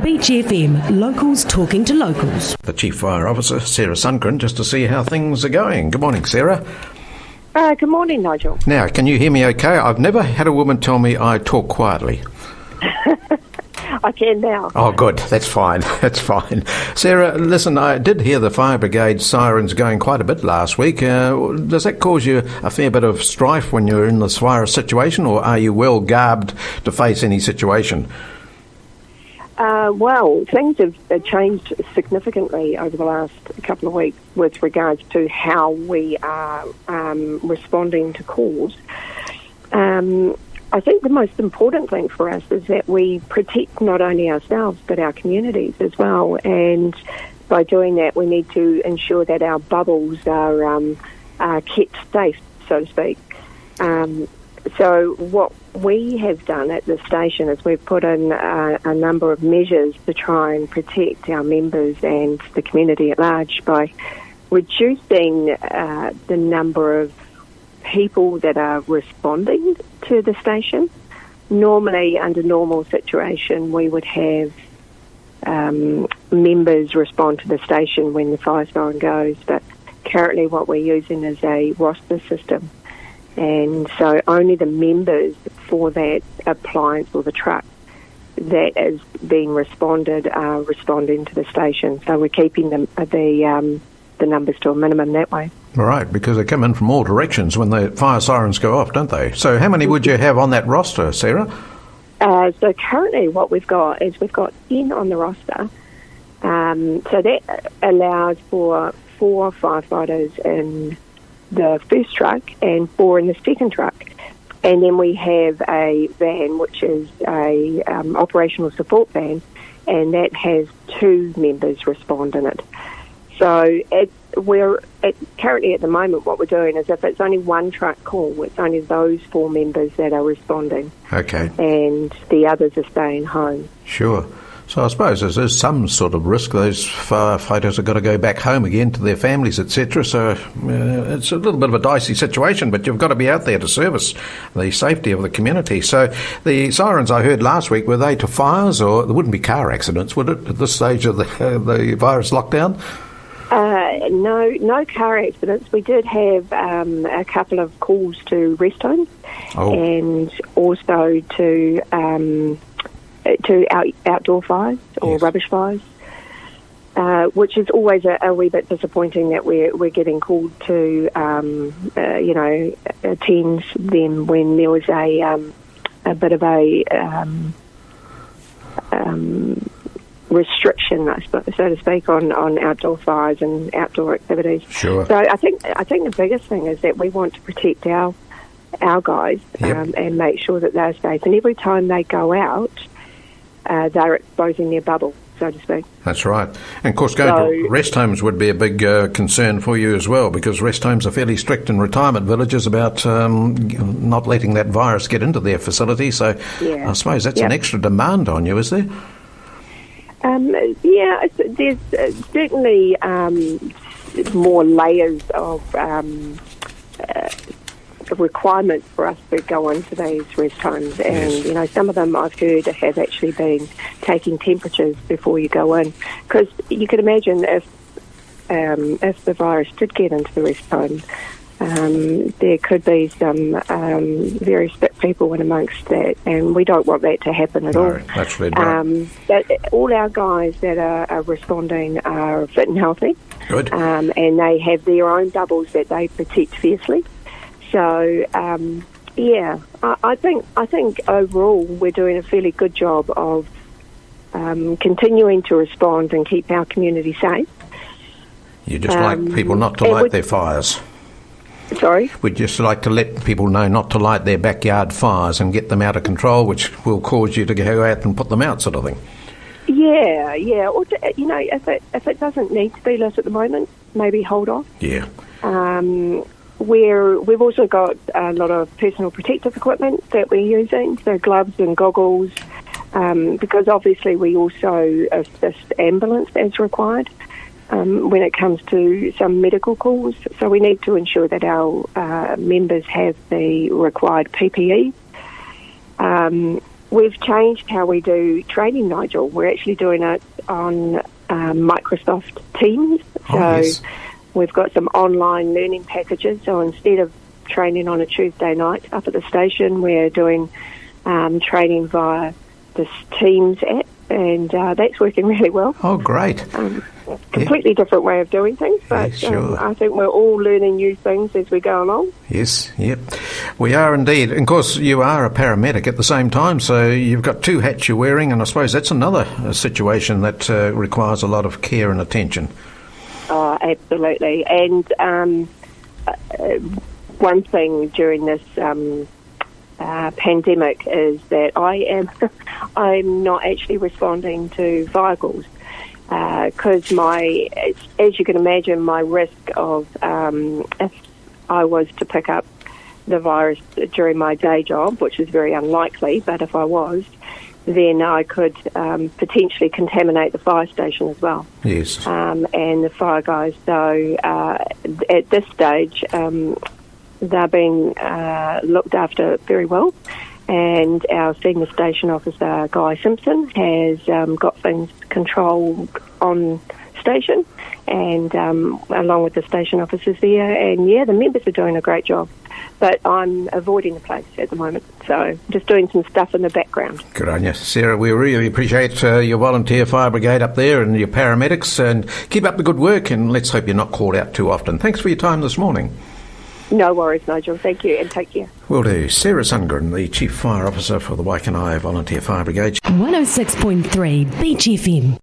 Beach FM, locals talking to locals. The Chief Fire Officer, Sarah Sundgren, just to see how things are going. Good morning, Sarah. Good morning, Nigel. Now, can you hear me okay? I've never had a woman tell me I talk quietly. I can now. Oh, good. That's fine. That's fine. Sarah, listen, I did hear the fire brigade sirens going quite a bit last week. Does that cause you a fair bit of strife when you're in this fire situation, or are you well garbed to face any situation? Well, things have changed significantly over the last couple of weeks with regards to how we are responding to calls. I think the most important thing for us is that we protect not only ourselves but our communities as well. And by doing that, we need to ensure that our bubbles are kept safe, so to speak. So what we have done at the station is we've put in a number of measures to try and protect our members and the community at large by reducing the number of people that are responding to the station. Normally, under normal situation, we would have members respond to the station when the fire siren goes, but currently what we're using is a roster system. And so only the members for that appliance or the truck that is being responded are responding to the station. So we're keeping the numbers to a minimum that way. Right, because they come in from all directions when the fire sirens go off, don't they? So how many would you have on that roster, Sarah? So currently what we've got 10 on the roster. So that allows for 4 firefighters in the first truck and 4 in the second truck. And then we have a van, which is a operational support van, and that has 2 members respond in it. So currently at the moment what we're doing is if it's only one truck call, it's only those 4 members that are responding. Okay. And the others are staying home. Sure. So I suppose there's some sort of risk. Those firefighters have got to go back home again to their families, etc. So it's a little bit of a dicey situation, but you've got to be out there to service the safety of the community. So the sirens I heard last week, were they to fires, or there wouldn't be car accidents, would it, at this stage of the virus lockdown? No car accidents. We did have a couple of calls to rest homes and also to outdoor fires or rubbish fires, which is always a wee bit disappointing that we're getting called to, attend them when there was a bit of a restriction, so to speak, on outdoor fires and outdoor activities. Sure. So I think the biggest thing is that we want to protect our guys and make sure that they're safe. And every time they go out, they're exposing their bubble, so to speak. That's right. And of course, going to rest homes would be a big concern for you as well, because rest homes are fairly strict in retirement villages about not letting that virus get into their facility. So I suppose that's an extra demand on you, is there? There's certainly more layers of requirements for us to go into these rest homes, and some of them I've heard have actually been taking temperatures before you go in, because you could imagine if the virus did get into the rest home, there could be some very sick people in amongst that, and we don't want that to happen at all. That's right. But all our guys that are responding are fit and healthy. Good. And they have their own bubbles that they protect fiercely. So, I think overall we're doing a fairly good job of continuing to respond and keep our community safe. You just like people not to light their fires. Sorry? We'd just like to let people know not to light their backyard fires and get them out of control, which will cause you to go out and put them out, sort of thing. Yeah. Or, if it doesn't need to be lit at the moment, maybe hold off. Yeah. We've also got a lot of personal protective equipment that we're using, so gloves and goggles, because obviously we also assist ambulance as required when it comes to some medical calls. So we need to ensure that our members have the required PPE. we've changed how we do training, Nigel. We're actually doing it on Microsoft Teams. Yes. We've got some online learning packages. So instead of training on a Tuesday night up at the station, we're doing training via this Teams app, and that's working really well. Oh, great. Completely different way of doing things, but sure. I think we're all learning new things as we go along. Yes, yep. We are indeed. And of course, you are a paramedic at the same time, so you've got two hats you're wearing, and I suppose that's another situation that requires a lot of care and attention. Oh, absolutely. And one thing during this pandemic is that I'm not actually responding to fire calls. Because as you can imagine, my risk of if I was to pick up the virus during my day job, which is very unlikely, but if I was, then I could potentially contaminate the fire station as well. Yes. And the fire guys. So at this stage, they're being looked after very well. And our senior station officer, Guy Simpson, has got things controlled on station, and along with the station officers there. And, the members are doing a great job. But I'm avoiding the place at the moment, so just doing some stuff in the background. Good on you, Sarah. We really appreciate your volunteer fire brigade up there and your paramedics, and keep up the good work, and let's hope you're not called out too often. Thanks for your time this morning. No worries, Nigel. Thank you, and take care. Will do. Sarah Sundgren, the Chief Fire Officer for the Waikanae Volunteer Fire Brigade. 106.3 Beach FM.